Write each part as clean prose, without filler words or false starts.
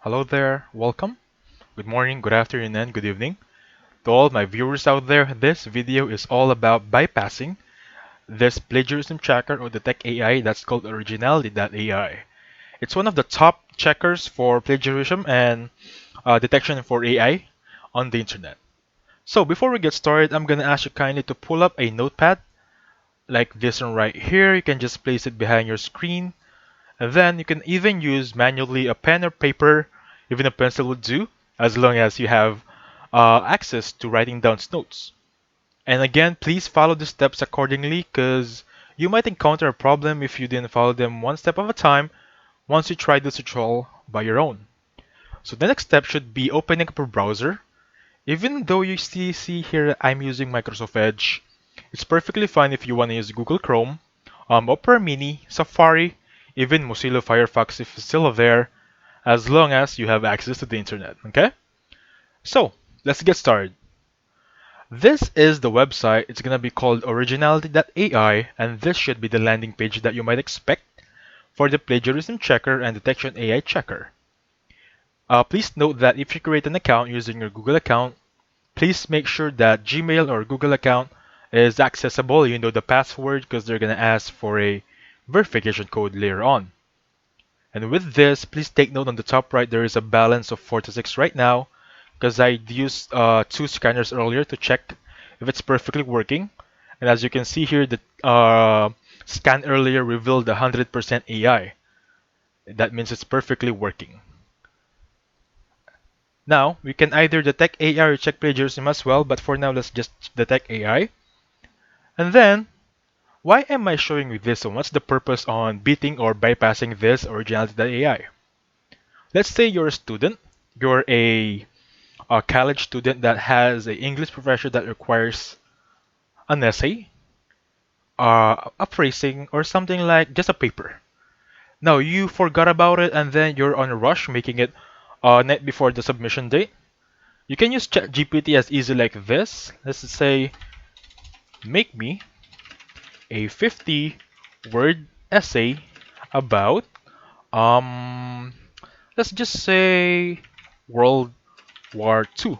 Hello there, welcome. Good morning, good afternoon, and good evening. To all my viewers out there, this video is all about bypassing this plagiarism checker or Detect AI that's called Originality.ai. It's one of the top checkers for plagiarism and detection for AI on the internet. So before we get started, I'm gonna ask you kindly to pull up a notepad like this one right here. You can just place it behind your screen. And then you can even use manually a pen or paper, even a pencil would do, as long as you have access to writing down notes. And again, please follow the steps accordingly because you might encounter a problem if you didn't follow them one step at a time once you try this tutorial by your own. So the next step should be opening up a browser. Even though you see here that I'm using Microsoft Edge, it's perfectly fine if you want to use Google Chrome, Opera Mini, Safari, even Mozilla Firefox if it's still there, as long as you have access to the internet, okay? So, let's get started. This is the website. It's gonna be called Originality.ai, and this should be the landing page that you might expect for the plagiarism checker and detection AI checker. Please note that if you create an account using your Google account, please make sure that Gmail or Google account is accessible, you know the password, because they're gonna ask for a verification code later on. And with this, please take note on the top right, there is a balance of 46 right now, because I used two scanners earlier to check if it's perfectly working. And as you can see here, the scan earlier revealed 100% AI. That means it's perfectly working. Now, we can either detect AI or check plagiarism as well, but for now, let's just detect AI. And then, why am I showing you this? So what's the purpose on beating or bypassing this Originality.ai? Let's say you're a student, you're a college student that has an English professor that requires an essay, a phrasing, or something like just a paper. Now you forgot about it and then you're on a rush making it night before the submission date. You can use ChatGPT as easy like this. Let's say, make me a 50-word essay about um let's just say World War II.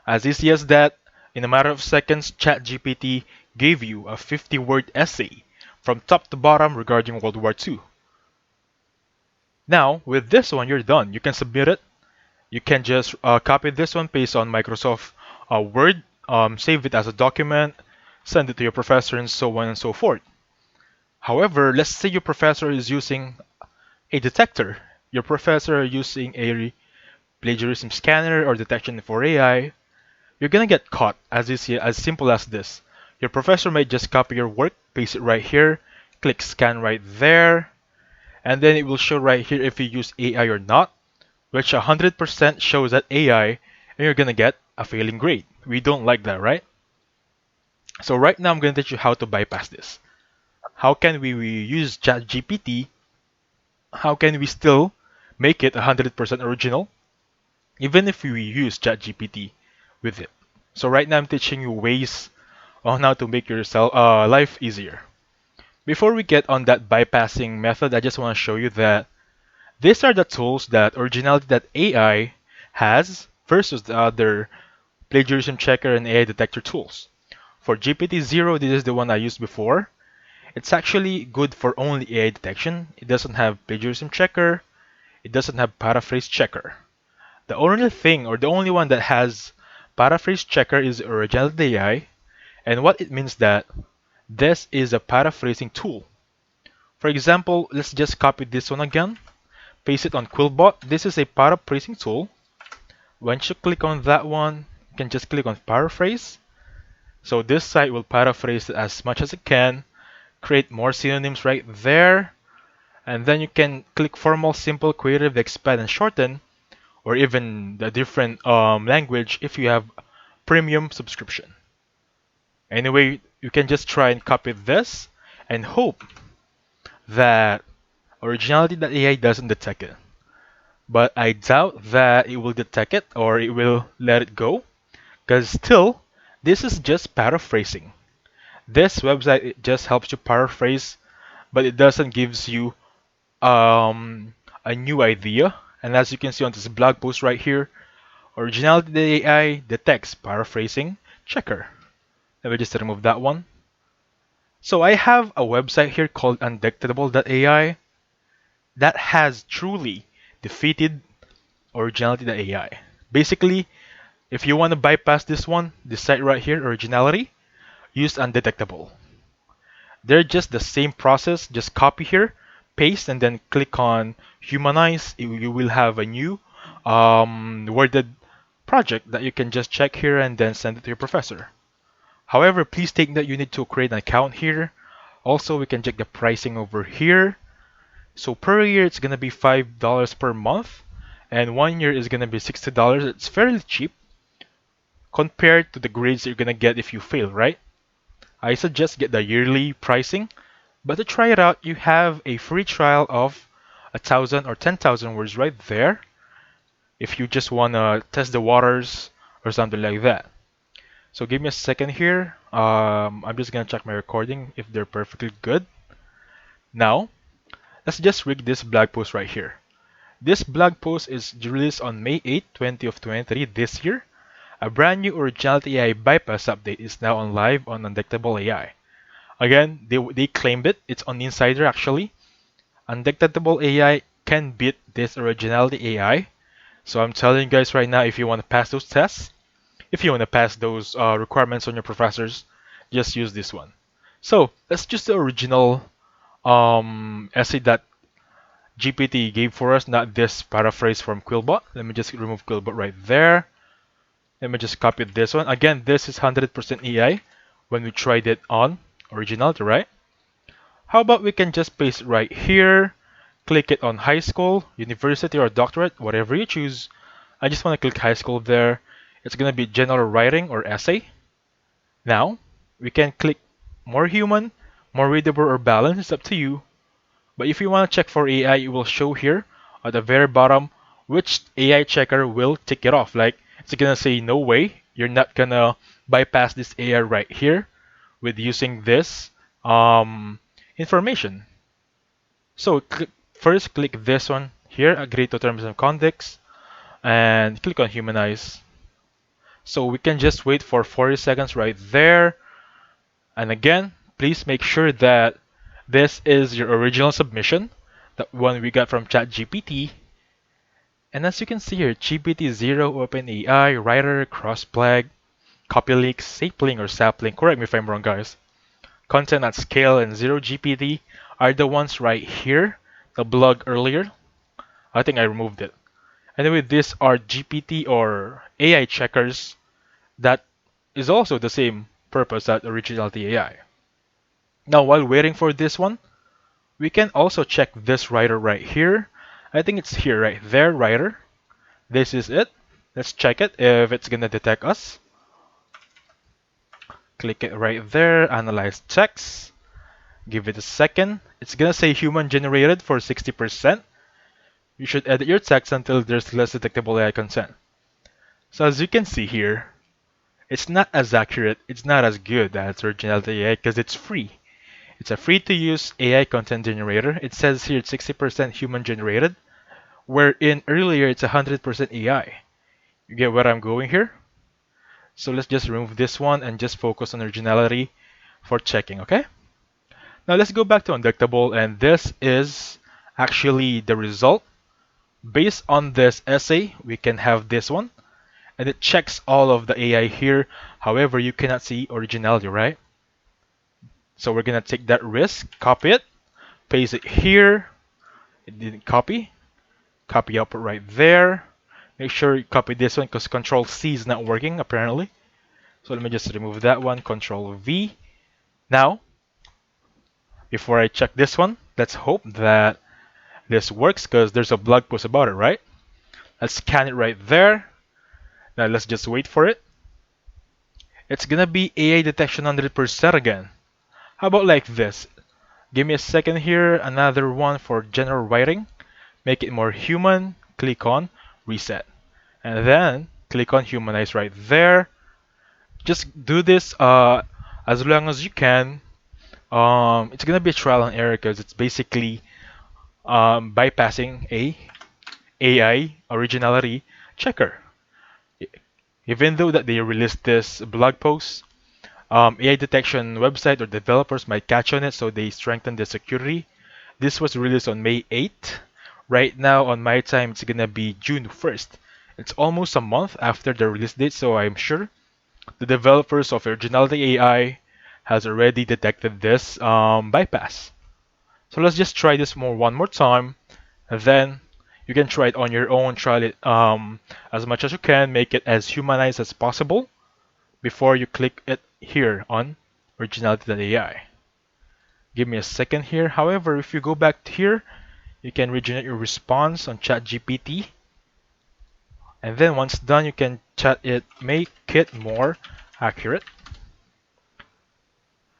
As easy as that, in a matter of seconds, ChatGPT gave you a 50-word essay from top to bottom regarding World War II. Now, with this one, you're done. You can submit it. You can just copy this one, paste on Microsoft Word, save it as a document, send it to your professor, and so on and so forth. However, let's say your professor is using a detector. Your professor is using a plagiarism scanner or detection for AI. You're gonna get caught as easy as simple as this. Your professor might just copy your work, paste it right here, click scan right there, and then it will show right here if you use AI or not, which 100% shows that AI, and you're gonna get a failing grade. We don't like that, right? So right now I'm gonna teach you how to bypass this. How can we use ChatGPT? How can we still make it 100% original, even if we use ChatGPT with it? So right now I'm teaching you ways on how to make yourself life easier. Before we get on that bypassing method, I just want to show you that these are the tools that Originality.ai has versus the other plagiarism checker and AI detector tools. For GPT-0, this is the one I used before. It's actually good for only AI detection. It doesn't have plagiarism checker. It doesn't have paraphrase checker. The only thing or the only one that has paraphrase checker is Originality.ai, and what it means that this is a paraphrasing tool. For example, let's just copy this one again, paste it on Quillbot. This is a paraphrasing tool. Once you click on that one, you can just click on paraphrase. So this site will paraphrase it as much as it can, create more synonyms right there, and then you can click formal, simple, creative, expand, and shorten, or even the different language if you have premium subscription. Anyway, you can just try and copy this and hope that Originality.ai doesn't detect it. But I doubt that it will detect it or it will let it go, because still, this is just paraphrasing. This website it just helps you paraphrase, but it doesn't gives you a new idea. And as you can see on this blog post right here, originality AI detects paraphrasing checker. Let me just remove that one. So I have a website here called undetectable.ai that has truly defeated originality.ai. Basically, if you want to bypass this one, this site right here, originality, use undetectable. They're just the same process, just copy here, paste, and then click on humanize. You will have a new worded project that you can just check here and then send it to your professor. However, please take note you need to create an account here. Also, we can check the pricing over here. So per year, it's gonna be $5 per month, and 1 year is gonna be $60. It's fairly cheap compared to the grades you're gonna get if you fail, right? I suggest get the yearly pricing, but to try it out, you have a free trial of 1,000 or 10,000 words right there if you just wanna test the waters or something like that. So give me a second here. I'm just gonna check my recording if they're perfectly good. Now, let's just read this blog post right here. This blog post is released on May 8, 20 of 23 this year. A brand new Originality AI bypass update is now on live on Undetectable AI. Again, they claimed it. It's on Insider actually. Undetectable AI can beat this Originality AI. So I'm telling you guys right now, if you want to pass those tests, if you want to pass those requirements on your professors, just use this one. So let's just the original essay that GPT gave for us, not this paraphrase from Quillbot. Let me just remove Quillbot right there. Let me just copy this one. Again, this is 100% AI when we tried it on originality, right? How about we can just paste it right here, click it on high school, university, or doctorate, whatever you choose. I just want to click high school there. It's going to be general writing or essay. Now, we can click more human, more readable, or balanced. It's up to you. But if you want to check for AI, it will show here at the very bottom which AI checker will tick it off. Like, it's going to say, no way, you're not going to bypass this AI right here with using this information. So first click this one here, agree to terms and context, and click on humanize. So we can just wait for 40 seconds right there. And again, please make sure that this is your original submission, that one we got from ChatGPT. And as you can see here, GPT-0, OpenAI, Writer, Crossplug, CopyLeaks, Sapling or Sapling, correct me if I'm wrong guys. Content at Scale and Zero GPT are the ones right here, the blog earlier. I think I removed it. Anyway, these are GPT or AI checkers that is also the same purpose as Originality AI. Now, while waiting for this one, we can also check this writer right here. I think it's here, right there, writer. This is it. Let's check it if it's gonna detect us. Click it right there, analyze text. Give it a second. It's gonna say human generated for 60%. You should edit your text until there's less detectable AI content. So as you can see here, it's not as accurate, it's not as good as Originality AI because it's free. It's a free to use AI content generator. It says here it's 60% human generated, wherein earlier it's 100% AI. You get where I'm going here? So let's just remove this one and just focus on originality for checking, okay? Now let's go back to Undetectable, and this is actually the result. Based on this essay, we can have this one, and it checks all of the AI here. However, you cannot see originality, right? So we're gonna take that risk, copy it, paste it here. It didn't copy. Copy up right there. Make sure you copy this one because Control C is not working apparently. So let me just remove that one, Control V. Now, before I check this one, let's hope that this works because there's a blog post about it, right? Let's scan it right there. Now let's just wait for it. It's gonna be AI detection 100% again. How about like this? Give me a second here, another one for general writing. Make it more human, click on reset. And then click on humanize right there. Just do this as long as you can. It's gonna be a trial and error because it's basically bypassing a AI originality checker. E- Even though that they released this blog post, AI detection website or developers might catch on it, so they strengthen the security. This was released on May 8th. Right now, on my time, it's gonna be June 1st. It's almost a month after the release date, so I'm sure the developers of Originality AI has already detected this bypass. So let's just try this one more time, and then you can try it on your own. Try it as much as you can, make it as humanized as possible before you click it here on Originality.ai. Give me a second here. However, if you go back to here, you can regenerate your response on ChatGPT, and then once done, you can chat it, make it more accurate.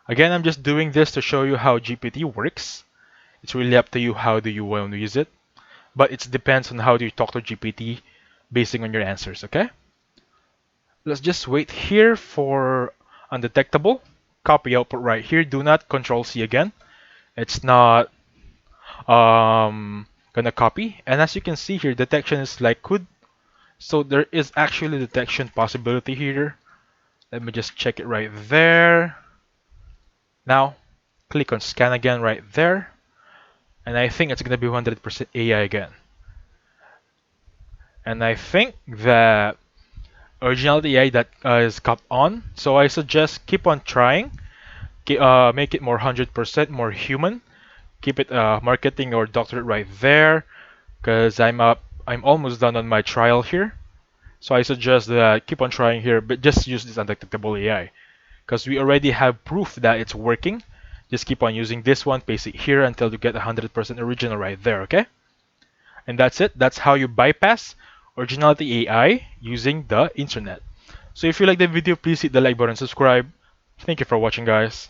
Again, I'm just doing this to show you how GPT works. It's really up to you how do you want to use it, but it depends on how do you talk to GPT basing on your answers, okay? Let's just wait here for undetectable. Copy output right here. Do not Control C again. It's not gonna copy. And as you can see here, detection is like could. So there is actually detection possibility here. Let me just check it right there. Now, click on scan again right there. And I think it's gonna be 100% AI again. And I think that originality AI that is cop on. So I suggest keep on trying. Make it more 100% more human. Keep it marketing or doctorate right there, because I'm almost done on my trial here. So I suggest that keep on trying here, but just use this undetectable AI, because we already have proof that it's working. Just keep on using this one, paste it here until you get 100% original right there, okay? And that's it. That's how you bypass originality AI using the internet. So if you like the video, please hit the like button and subscribe. Thank you for watching, guys.